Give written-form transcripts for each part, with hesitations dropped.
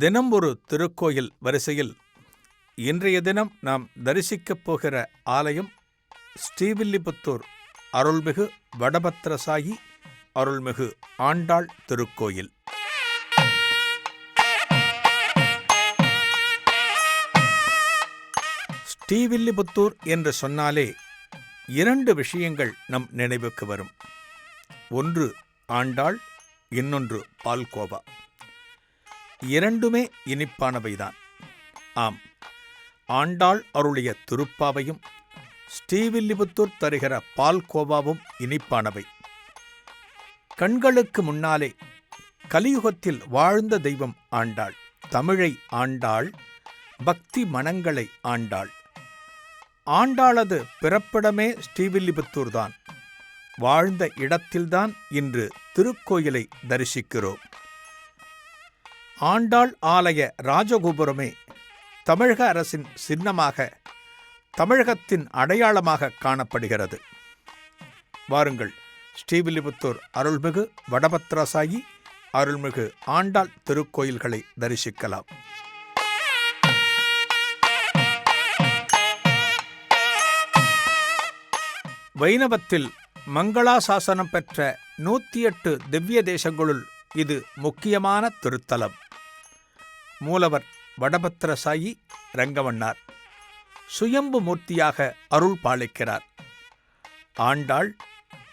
தினம் ஒரு திருக்கோயில் வரிசையில் இன்றைய தினம் நாம் தரிசிக்கப் போகிற ஆலயம் ஸ்ரீவில்லிபுத்தூர் அருள்மிகு வடபத்திரசாயி அருள்மிகு ஆண்டாள் திருக்கோயில். ஸ்ரீவில்லிபுத்தூர் என்று சொன்னாலே இரண்டு விஷயங்கள் நம் நினைவுக்கு வரும். ஒன்று ஆண்டாள், இன்னொன்று பால்கோவா. இரண்டுமே இனிப்பானவைதான். ஆம், ஆண்டாள் அருளிய திருப்பாவையும் ஸ்ரீவில்லிபுத்தூர் தருகிற பால்கோவாவும் இனிப்பானவை. கண்களுக்கு முன்னாலே கலியுகத்தில் வாழ்ந்த தெய்வம் ஆண்டாள். தமிழை ஆண்டாள், பக்தி மனங்களை ஆண்டாள். ஆண்டாளது பிறப்பிடமே ஸ்ரீவில்லிபுத்தூர்தான். வாழ்ந்த இடத்தில்தான் இன்று திருக்கோயிலை தரிசிக்கிறோம். ஆண்டாள் ஆலய ராஜகோபுரமே தமிழக அரசின் சின்னமாக, தமிழகத்தின் அடையாளமாக காணப்படுகிறது. வாருங்கள், ஸ்ரீவில்லிபுத்தூர் அருள்மிகு வடபத்திரசாயி அருள்மிகு ஆண்டாள் திருக்கோயில்களை தரிசிக்கலாம். வைணவத்தில் மங்களாசாசனம் பெற்ற 108 திவ்ய தேசங்களுள் இது முக்கியமான திருத்தலம். மூலவர் வடபத்திரசாயி ரங்கமன்னார் சுயம்பு மூர்த்தியாக அருள் பாலிக்கிறார். ஆண்டாள்,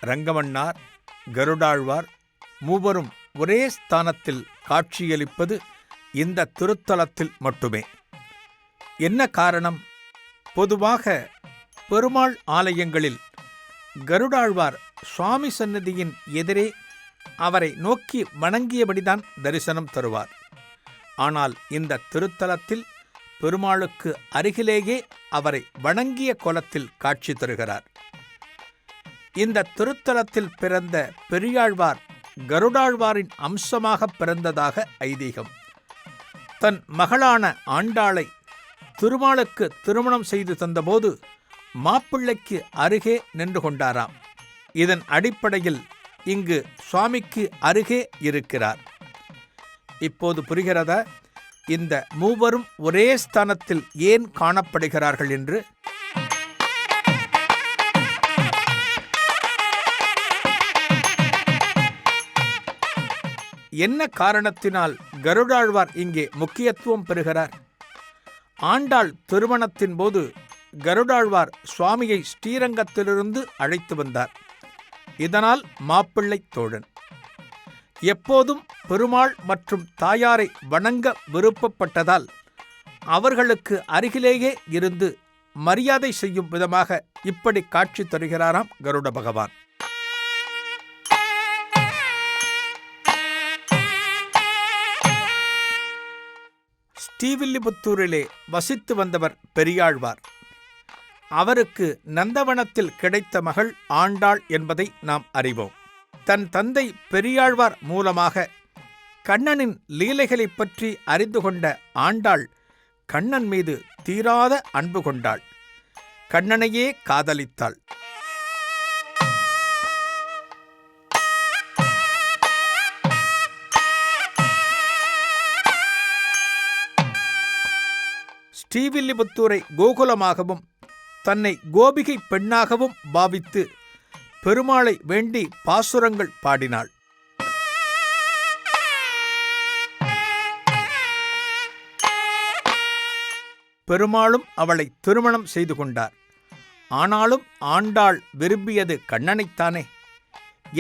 ரங்கமன்னார், கருடாழ்வார் மூவரும் ஒரே ஸ்தானத்தில் காட்சியளிப்பது இந்த திருத்தலத்தில் மட்டுமே. என்ன காரணம்? பொதுவாக பெருமாள் ஆலயங்களில் கருடாழ்வார் சுவாமி சன்னதியின் எதிரே அவரை நோக்கி வணங்கியபடிதான் தரிசனம் தருவார். ஆனால் இந்த திருத்தலத்தில் பெருமாளுக்கு அருகிலேயே அவரை வணங்கிய கோலத்தில் காட்சி தருகிறார். இந்த திருத்தலத்தில் பிறந்த பெரியாழ்வார் கருடாழ்வாரின் அம்சமாக பிறந்ததாக ஐதீகம். தன் மகளான ஆண்டாளை திருமாலுக்கு திருமணம் செய்து தந்தபோது மாப்பிள்ளைக்கு அருகே நின்று கொண்டாராம். இதன் அடிப்படையில் இங்கு சுவாமிக்கு அருகே இருக்கிறார். இப்போது புரிகிறதா இந்த மூவரும் ஒரே ஸ்தானத்தில் ஏன் காணப்படுகிறார்கள் என்று? என்ன காரணத்தினால் கருடாழ்வார் இங்கே முக்கியத்துவம் பெறுகிறார்? ஆண்டாள் திருமணத்தின் போது கருடாழ்வார் சுவாமியை ஸ்ரீரங்கத்திலிருந்து அழைத்து வந்தார். இதனால் மாப்பிள்ளை தோழன். எப்போதும் பெருமாள் மற்றும் தாயாரை வணங்க விருப்பப்பட்டதால் அவர்களுக்கு அருகிலேயே இருந்து மரியாதை செய்யும் விதமாக இப்படி காட்சி தருகிறாராம் கருட பகவான். ஸ்ரீவில்லிபுத்தூரிலே வசித்து வந்தவர் பெரியாழ்வார். அவருக்கு நந்தவனத்தில் கிடைத்த மகள் ஆண்டாள் என்பதை நாம் அறிவோம். தன் தந்தை பெரியாழ்வார் மூலமாக கண்ணனின் லீலைகளைப் பற்றி அறிந்து கொண்ட ஆண்டாள் கண்ணன் மீது தீராத அன்பு கொண்டாள். கண்ணனையே காதலித்தாள். ஸ்ரீவில்லிபுத்தூரை கோகுலமாகவும் தன்னை கோபிகை பெண்ணாகவும் பாவித்து பெருமாளை வேண்டி பாசுரங்கள் பாடினாள். பெருமாளும் அவளை திருமணம் செய்து கொண்டார். ஆனாலும் ஆண்டாள் விரும்பியது கண்ணனைத்தானே.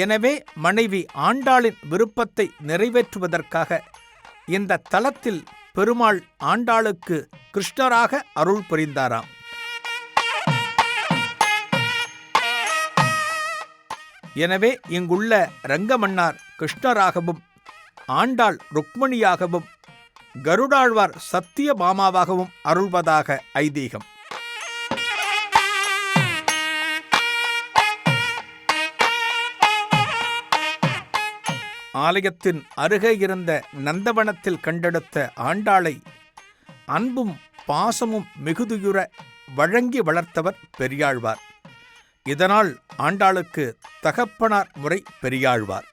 எனவே மனைவி ஆண்டாளின் விருப்பத்தை நிறைவேற்றுவதற்காக இந்த தலத்தில் பெருமாள் ஆண்டாளுக்கு கிருஷ்ணராக அருள் புரிந்தாராம். எனவே இங்குள்ள ரங்கமன்னார் கிருஷ்ணராகவும், ஆண்டாள் ருக்மணியாகவும், கருடாழ்வார் சத்தியபாமாவாகவும் அருள்வதாக ஐதீகம். ஆலயத்தின் அருகே இருந்த நந்தவனத்தில் கண்டெடுத்த ஆண்டாளை அன்பும் பாசமும் மிகுதியுற வழங்கி வளர்த்தவர் பெரியாழ்வார். இதனால் ஆண்டாளுக்கு தகப்பனார் முறை பெரியாழ்வார்.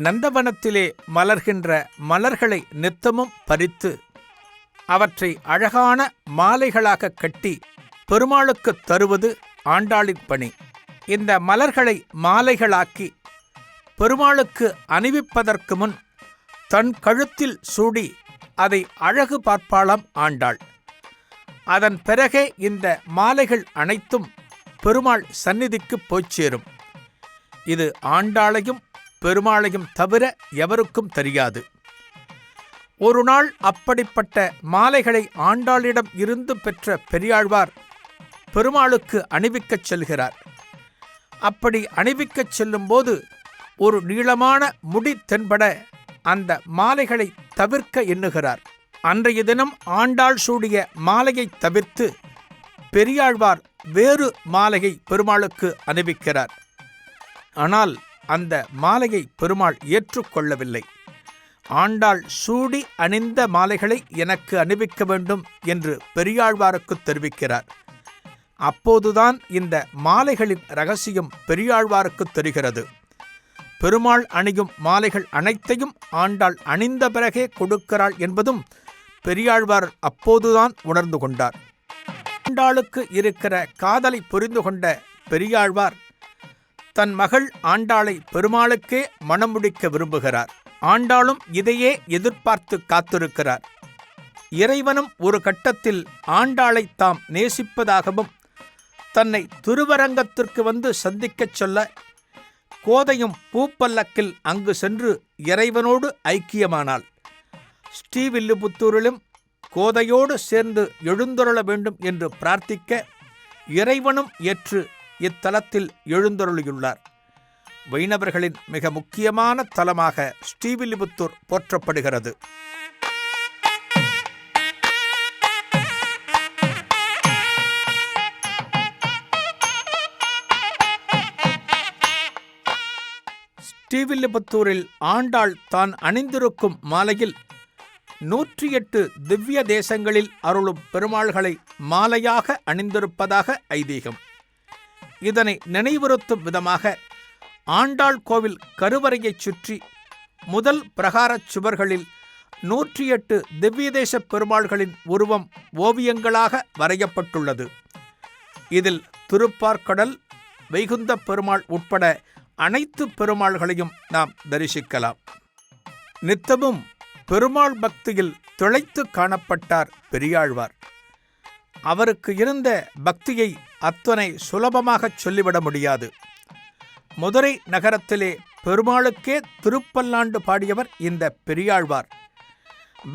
நந்தவனத்திலே மலர்கின்ற மலர்களை நித்தமும் பறித்து அவற்றை அழகான மாலைகளாக கட்டி பெருமாளுக்குத் தருவது ஆண்டாளின் பணி. இந்த மலர்களை மாலைகளாக்கி பெருமாளுக்கு அணிவிப்பதற்கு முன் தன் கழுத்தில் சூடி அதை அழகு பார்ப்பாளாம் ஆண்டாள். அதன் பிறகே இந்த மாலைகள் அனைத்தும் பெருமாள் சந்நிதிக்குப் போய்ச் சேரும். இது ஆண்டாளையும் பெருமாளையும் தவிர எவருக்கும் தெரியாது. ஒரு நாள் அப்படிப்பட்ட மாலைகளை ஆண்டாளிடம் இருந்து பெற்ற பெரியாழ்வார் பெருமாளுக்கு அணிவிக்கச் செல்கிறார். அப்படி அணிவிக்கச் செல்லும்போது ஒரு நீளமான முடி தென்பட அந்த மாலைகளை தவிர்க்க எண்ணுகிறார். அன்றைய தினம் ஆண்டாள் சூடிய மாலையை தவிர்த்து பெரியாழ்வார் வேறு மாலையை பெருமாளுக்கு அணிவிக்கிறார். ஆனால் அந்த மாலையை பெருமாள் ஏற்றுக்கொள்ளவில்லை. ஆண்டாள் சூடி அணிந்த மாலைகளை எனக்கு அணிவிக்க வேண்டும் என்று பெரியாழ்வாருக்கு தெரிவிக்கிறார். அப்போதுதான் இந்த மாலைகளின் இரகசியம் பெரியாழ்வாருக்கு தெரிகிறது. பெருமாள் அணியும் மாலைகள் அனைத்தையும் ஆண்டாள் அணிந்த பிறகே கொடுக்கிறாள் என்பதும் பெரியாழ்வார் அப்போதுதான் உணர்ந்து கொண்டார். ஆண்டாளுக்கு இருக்கிற காதலை புரிந்து கொண்ட பெரியாழ்வார் தன் மகள் ஆண்டாளை பெருமாளுக்கே மணம் முடிக்க விரும்புகிறார். ஆண்டாளும் இதையே எதிர்பார்த்து காத்திருக்கிறார். இறைவனும் ஒரு கட்டத்தில் ஆண்டாளை தாம் நேசிப்பதாகவும் தன்னை திருவரங்கத்திற்கு வந்து சந்திக்கச் சொல்ல கோதையும் பூப்பல்லக்கில் அங்கு சென்று இறைவனோடு ஐக்கியமானாள். ஸ்ரீவில்லிபுத்தூரிலும் கோதையோடு சேர்ந்து எழுந்தருள வேண்டும் என்று பிரார்த்திக்க இறைவனும் ஏற்று இத்தலத்தில் எழுந்தருளியுள்ளார். வைணவர்களின் மிக முக்கியமான தலமாக ஸ்ரீவில்லிபுத்தூர் போற்றப்படுகிறது. ஸ்ரீவில்லிபுத்தூரில் ஆண்டாள் தான் அணிந்திருக்கும் மாலையில் 108 திவ்ய தேசங்களில் அருளும் பெருமாள்களை மாலையாக அணிந்திருப்பதாக ஐதீகம். இதனை நினைவுறுத்தும் விதமாக ஆண்டாள் கோவில் கருவறையைச் சுற்றி முதல் பிரகாரச் சுவர்களில் 108 திவ்யதேச பெருமாள்களின் உருவம் ஓவியங்களாக வரையப்பட்டுள்ளது. இதில் திருப்பார்க்கடல், வைகுந்த பெருமாள் உட்பட அனைத்து பெருமாள்களையும் நாம் தரிசிக்கலாம். நித்தமும் பெருமாள் பக்தியில் திளைத்து காணப்பட்டார் பெரியாழ்வார். அவருக்கு இருந்த பக்தியை அத்தனை சுலபமாகச் சொல்லிவிட முடியாது. மதுரை நகரத்திலே பெருமாளுக்கே திருப்பல்லாண்டு பாடியவர் இந்த பெரியாழ்வார்.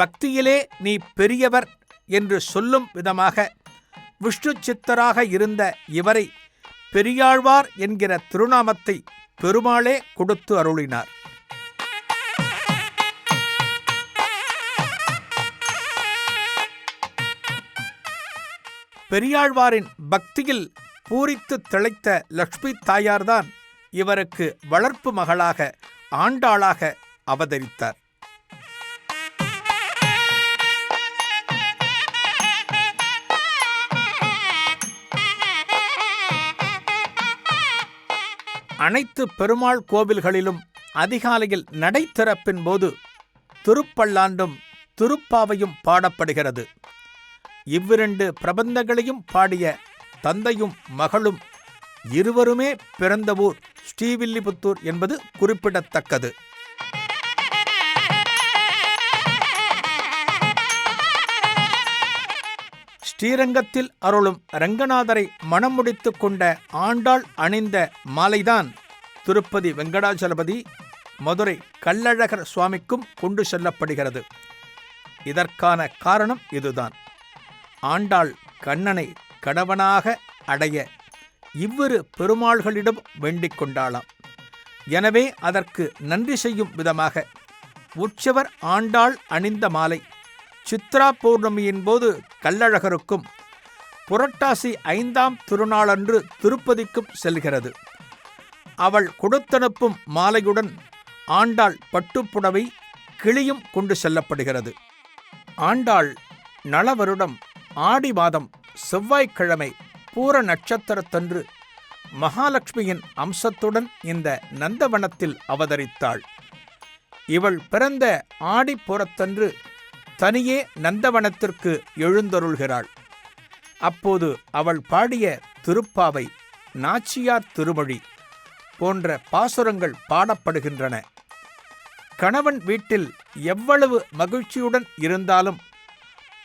பக்தியிலே நீ பெரியவர் என்று சொல்லும் விதமாக விஷ்ணு சித்தராக இருந்த இவரை பெரியாழ்வார் என்கிற திருநாமத்தை பெருமாளே கொடுத்து அருளினார். பெரியாழ்வாரின் பக்தியில் பூரித்து திளைத்த லக்ஷ்மி தாயார்தான் இவருக்கு வளர்ப்பு மகளாக ஆண்டாளாக அவதரித்தார். அனைத்து பெருமாள் கோவில்களிலும் அதிகாலையில் நடை திறப்பின் போது திருப்பல்லாண்டும் திருப்பாவையும் பாடப்படுகிறது. இவ்விரண்டு பிரபந்தங்களையும் பாடிய தந்தையும் மகளும் இருவருமே பிறந்த ஊர் ஸ்ரீவில்லிபுத்தூர் என்பது குறிப்பிடத்தக்கது. ஸ்ரீரங்கத்தில் அருளும் ரங்கநாதரை மணம் முடித்து கொண்ட ஆண்டாள் அணிந்த மாலைதான் திருப்பதி வெங்கடாஜலபதி, மதுரை கள்ளழகர் சுவாமிக்கும் கொண்டு செல்லப்படுகிறது. இதற்கான காரணம் இதுதான். ஆண்டாள் கண்ணனை கணவனாக அடைய இவ்விரு பெருமாள்களிடம் வேண்டிக் கொண்டாளாம். எனவே அதற்கு நன்றி செய்யும் விதமாக உற்சவர் ஆண்டாள் அணிந்த மாலை சித்ரா பௌர்ணமியின் போது கள்ளழகருக்கும் புரட்டாசி 5ஆம் திருநாளன்று திருப்பதிக்கும் செல்கிறது. அவள் கொடுத்தனுப்பும் மாலையுடன் ஆண்டாள் பட்டுப்புடவை கிளியும் கொண்டு செல்லப்படுகிறது. ஆண்டாள் நலவருடம் ஆடி மாதம் செவ்வாய்க்கிழமை பூர நட்சத்திரத்தன்று மகாலட்சுமியின் அம்சத்துடன் இந்த நந்தவனத்தில் அவதரித்தாள். இவள் பிறந்த ஆடிப்புறத்தன்று தனியே நந்தவனத்திற்கு எழுந்தருள்கிறாள். அப்போது அவள் பாடிய திருப்பாவை, நாச்சியார் திருமொழி போன்ற பாசுரங்கள் பாடப்படுகின்றன. கணவன் வீட்டில் எவ்வளவு மகிழ்ச்சியுடன் இருந்தாலும்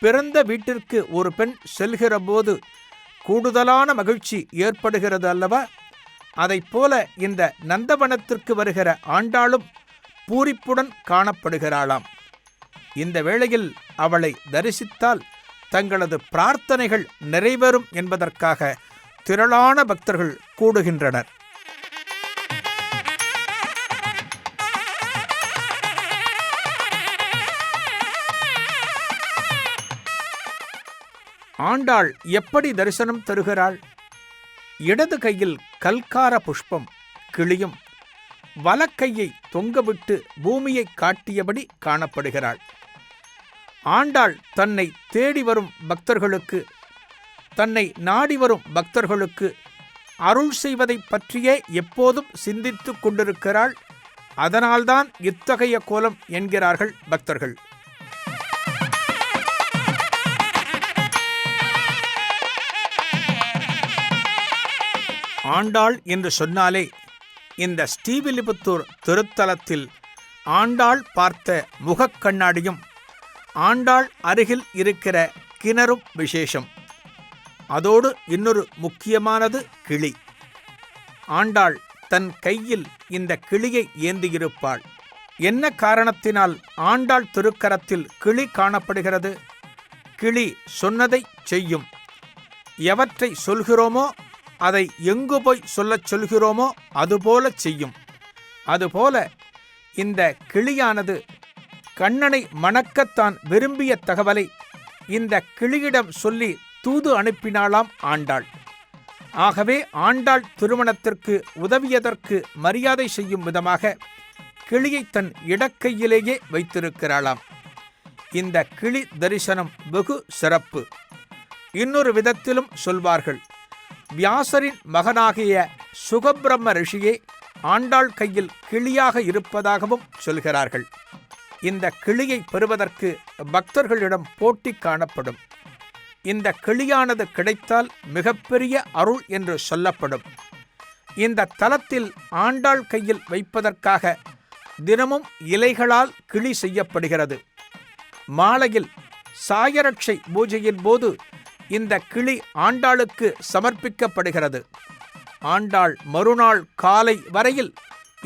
பிறந்த வீட்டிற்கு ஒரு பெண் செல்கிறபோது கூடுதலான மகிழ்ச்சி ஏற்படுகிறது அல்லவா? அதைப்போல இந்த நந்தவனத்திற்கு வருகிற ஆண்டாளும் பூரிப்புடன் காணப்படுகிறாளாம். இந்த வேளையில் அவளை தரிசித்தால் தங்களது பிரார்த்தனைகள் நிறைவேறும் என்பதற்காக திரளான பக்தர்கள் கூடுகின்றனர். ஆண்டாள் எப்படி தரிசனம் தருகிறாள்? இடது கையில் கல்கார புஷ்பம் கிளியும் வலக்கையை தொங்கவிட்டு பூமியை காட்டியபடி காணப்படுகிறாள். ஆண்டாள் தன்னை தேடி வரும் பக்தர்களுக்கு, தன்னை நாடி வரும் பக்தர்களுக்கு அருள் செய்வதை பற்றியே எப்போதும் சிந்தித்து கொண்டிருக்கிறாள். அதனால்தான் இத்தகைய கோலம் என்கிறார்கள் பக்தர்கள். ஆண்டாள் என்று சொன்னாலே இந்த ஸ்ரீவில்லிபுத்தூர் திருத்தலத்தில் ஆண்டாள் பார்த்த முகக்கண்ணாடியும் ஆண்டாள் அருகில் இருக்கிற கிணறும் விசேஷம். அதோடு இன்னொரு முக்கியமானது கிளி. ஆண்டாள் தன் கையில் இந்த கிளியை ஏந்தியிருப்பாள். என்ன காரணத்தினால் ஆண்டாள் திருக்கரத்தில் கிளி காணப்படுகிறது? கிளி சொன்னதை செய்யும். எவற்றை சொல்கிறோமோ அதை எங்கு போய் சொல்லச் சொல்கிறோமோ அதுபோல செய்யும். அதுபோல இந்த கிளியானது கண்ணனை மணக்கத்தான் விரும்பிய தகவலை இந்த கிளியிடம் சொல்லி தூது அனுப்பினாளாம் ஆண்டாள். ஆகவே ஆண்டாள் திருமணத்திற்கு உதவியதற்கு மரியாதை செய்யும் விதமாக கிளியை தன் இடக்கையிலேயே வைத்திருக்கிறாளாம். இந்த கிளி தரிசனம் வெகு சிறப்பு. இன்னொரு விதத்திலும் சொல்வார்கள். வியாசரின் மகனாகிய சுகபிரம்ம ரிஷியே ஆண்டாள் கையில் கிளியாக இருப்பதாகவும் சொல்கிறார்கள். இந்த கிளியை பெறுவதற்கு பக்தர்களிடம் போட்டி காணப்படும். இந்த கிளியானது கிடைத்தால் மிகப்பெரிய அருள் என்று சொல்லப்படும். இந்த தலத்தில் ஆண்டாள் கையில் வைப்பதற்காக தினமும் இலைகளால் கிளி செய்யப்படுகிறது. மாலையில் சாயரட்சை பூஜையின் போது இந்த கிளி ஆண்டாளுக்கு சமர்ப்பிக்கப்படுகிறது. ஆண்டாள் மறுநாள் காலை வரையில்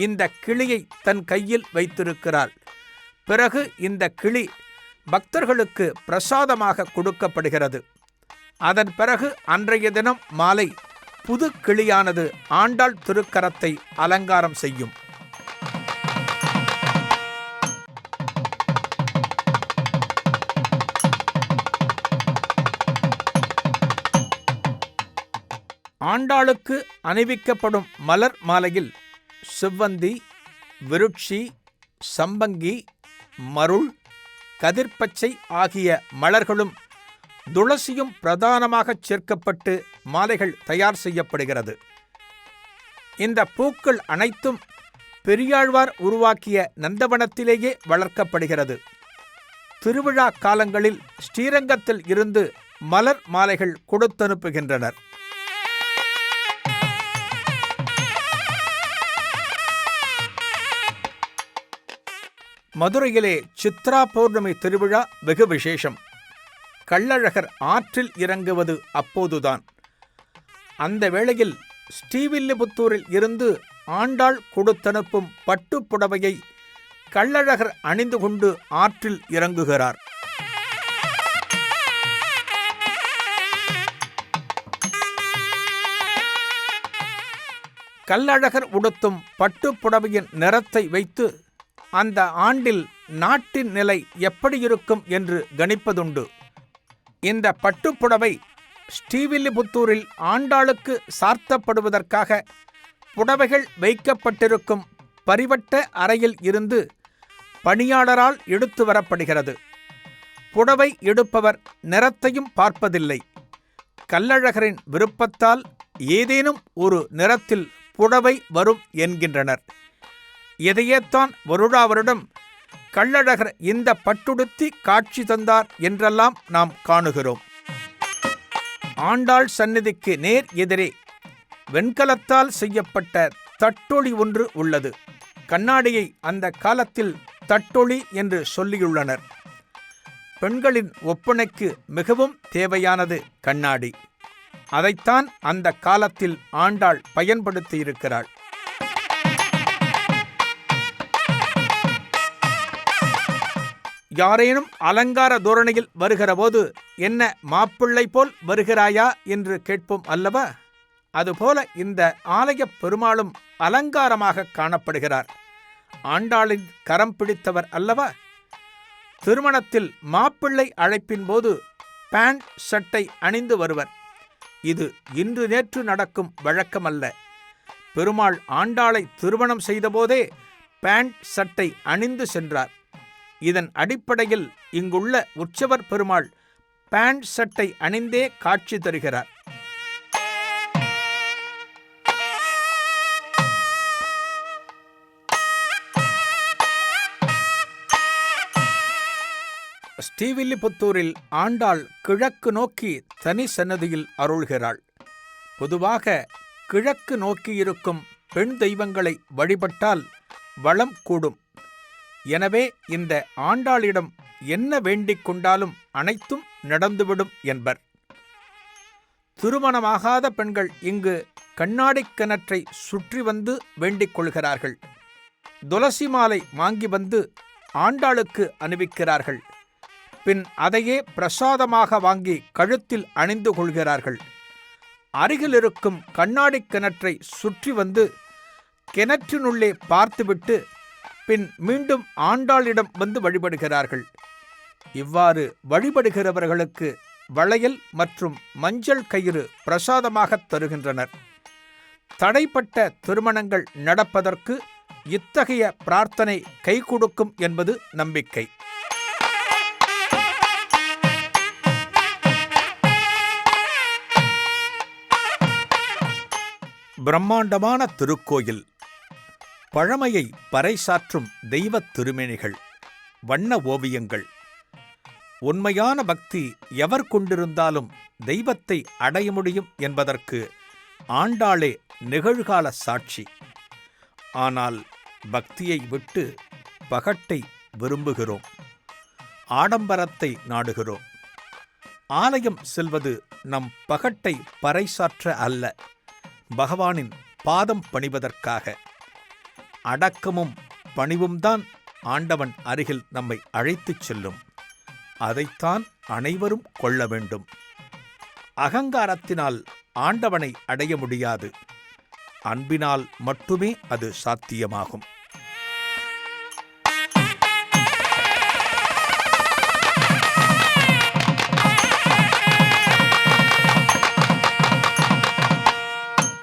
இந்த கிளியை தன் கையில் வைத்திருக்கிறாள். பிறகு இந்த கிளி பக்தர்களுக்கு பிரசாதமாக கொடுக்கப்படுகிறது. அதன் பிறகு அன்றைய தினம் மாலை புது கிளியானது ஆண்டாள் திருக்கரத்தை அலங்காரம் செய்யும். ஆண்டாளுக்கு அணிவிக்கப்படும் மலர் மாலையில் செவ்வந்தி, விருட்சி, சம்பங்கி, மருள், கதிர்பச்சை ஆகிய மலர்களும் துளசியும் பிரதானமாகச் சேர்க்கப்பட்டு மாலைகள் தயார் செய்யப்படுகிறது. இந்த பூக்கள் அனைத்தும் பெரியாழ்வார் உருவாக்கிய நந்தவனத்திலேயே வளர்க்கப்படுகிறது. திருவிழா காலங்களில் ஸ்ரீரங்கத்தில் இருந்து மலர் மாலைகள் கொடுத்தனுப்புகின்றனர். மதுரையிலே சித்ரா பௌர்ணமி திருவிழா வெகு விசேஷம். கள்ளழகர் ஆற்றில் இறங்குவது அப்போதுதான். அந்த வேளையில் ஸ்ரீவில்லிபுத்தூரில் இருந்து ஆண்டாள் கொடுத்தனுப்பும் பட்டுப்புடவையை கள்ளழகர் அணிந்து கொண்டு ஆற்றில் இறங்குகிறார். கள்ளழகர் உடுத்தும் பட்டுப்புடவையின் நிறத்தை வைத்து அந்த ஆண்டில் நாட்டின் நிலை எப்படி இருக்கும் என்று கணிப்பதுண்டு. இந்த பட்டுப்புடவை ஸ்ரீவில்லிபுத்தூரில் ஆண்டாளுக்கு சார்த்தப்படுவதற்காக புடவைகள் வைக்கப்பட்டிருக்கும் பரிவட்ட அறையில் இருந்து பணியாளரால் எடுத்து வரப்படுகிறது. புடவை எடுப்பவர் நிறத்தையும் பார்ப்பதில்லை. கள்ளழகரின் விருப்பத்தால் ஏதேனும் ஒரு நிறத்தில் புடவை வரும் என்கின்றனர். இதையேத்தான் வருடாவருடம் கள்ளழகர் இந்த பட்டுடுத்தி காட்சி தந்தார் என்றெல்லாம் நாம் காணுகிறோம். ஆண்டாள் சந்நிதிக்கு நேர் எதிரே வெண்கலத்தால் செய்யப்பட்ட தட்டொளி ஒன்று உள்ளது. கண்ணாடியை அந்த காலத்தில் தட்டொளி என்று சொல்லியுள்ளனர். பெண்களின் ஒப்பனைக்கு மிகவும் தேவையானது கண்ணாடி. அதைத்தான் அந்த காலத்தில் ஆண்டாள் பயன்படுத்தியிருக்கிறாள். யாரேனும் அலங்கார தோரணையில் வருகிறபோது, என்ன மாப்பிள்ளை போல் வருகிறாயா என்று கேட்போம் அல்லவா? அதுபோல இந்த ஆலயப் பெருமாளும் அலங்காரமாக காணப்படுகிறார். ஆண்டாளின் கரம் பிடித்தவர் அல்லவா? திருமணத்தில் மாப்பிள்ளை அழைப்பின் போது பேண்ட் சட்டை அணிந்து வருவர். இது இன்று நேற்று நடக்கும் வழக்கமல்ல. பெருமாள் ஆண்டாளை திருமணம் செய்தபோதே பேண்ட் சட்டை அணிந்து சென்றார். இதன் அடிப்படையில் இங்குள்ள உற்சவர் பெருமாள் பேண்ட் சட்டை அணிந்தே காட்சி தருகிறார். ஸ்ரீவில்லிபுத்தூரில் ஆண்டாள் கிழக்கு நோக்கி தனி சன்னதியில் அருள்கிறாள். பொதுவாக கிழக்கு நோக்கியிருக்கும் பெண் தெய்வங்களை வழிபட்டால் வளம் கூடும். எனவே இந்த ஆண்டாளிடம் என்ன வேண்டிக் கொண்டாலும் அனைத்தும் நடந்துவிடும் என்பர். திருமணமாகாத பெண்கள் இங்கு கண்ணாடிக் கிணற்றை சுற்றி வந்து வேண்டிக் கொள்கிறார்கள். துளசி மாலை வாங்கி வந்து ஆண்டாளுக்கு அணிவிக்கிறார்கள். பின் அதையே பிரசாதமாக வாங்கி கழுத்தில் அணிந்து கொள்கிறார்கள். அருகிலிருக்கும் கண்ணாடிக் கிணற்றை சுற்றி வந்து கிணற்றினுள்ளே பார்த்துவிட்டு பின் மீண்டும் ஆண்டாளிடம் வந்து வழிபடுகிறார்கள். இவ்வாறு வழிபடுகிறவர்களுக்கு வளையல் மற்றும் மஞ்சள் கயிறு பிரசாதமாகத் தருகின்றனர். தடைப்பட்ட திருமணங்கள் நடப்பதற்கு இத்தகைய பிரார்த்தனை கை கொடுக்கும் என்பது நம்பிக்கை. பிரம்மாண்டமான திருக்கோயில், பழமையை பறைசாற்றும் தெய்வத் திருமேனிகள், வண்ண ஓவியங்கள். உண்மையான பக்தி எவர் கொண்டிருந்தாலும் தெய்வத்தை அடைய முடியும் என்பதற்கு ஆண்டாளே நிகழ்கால சாட்சி. ஆனால் பக்தியை விட்டு பகட்டை விரும்புகிறோம், ஆடம்பரத்தை நாடுகிறோம். ஆலயம் செல்வது நம் பகட்டை பறைசாற்ற அல்ல, பகவானின் பாதம் பணிவதற்காக. அடக்கமும் பணிவும்தான் ஆண்டவன் அருகில் நம்மை அழைத்துச் செல்லும். அதைத்தான் அனைவரும் கொள்ள வேண்டும். அகங்காரத்தினால் ஆண்டவனை அடைய முடியாது. அன்பினால் மட்டுமே அது சாத்தியமாகும்.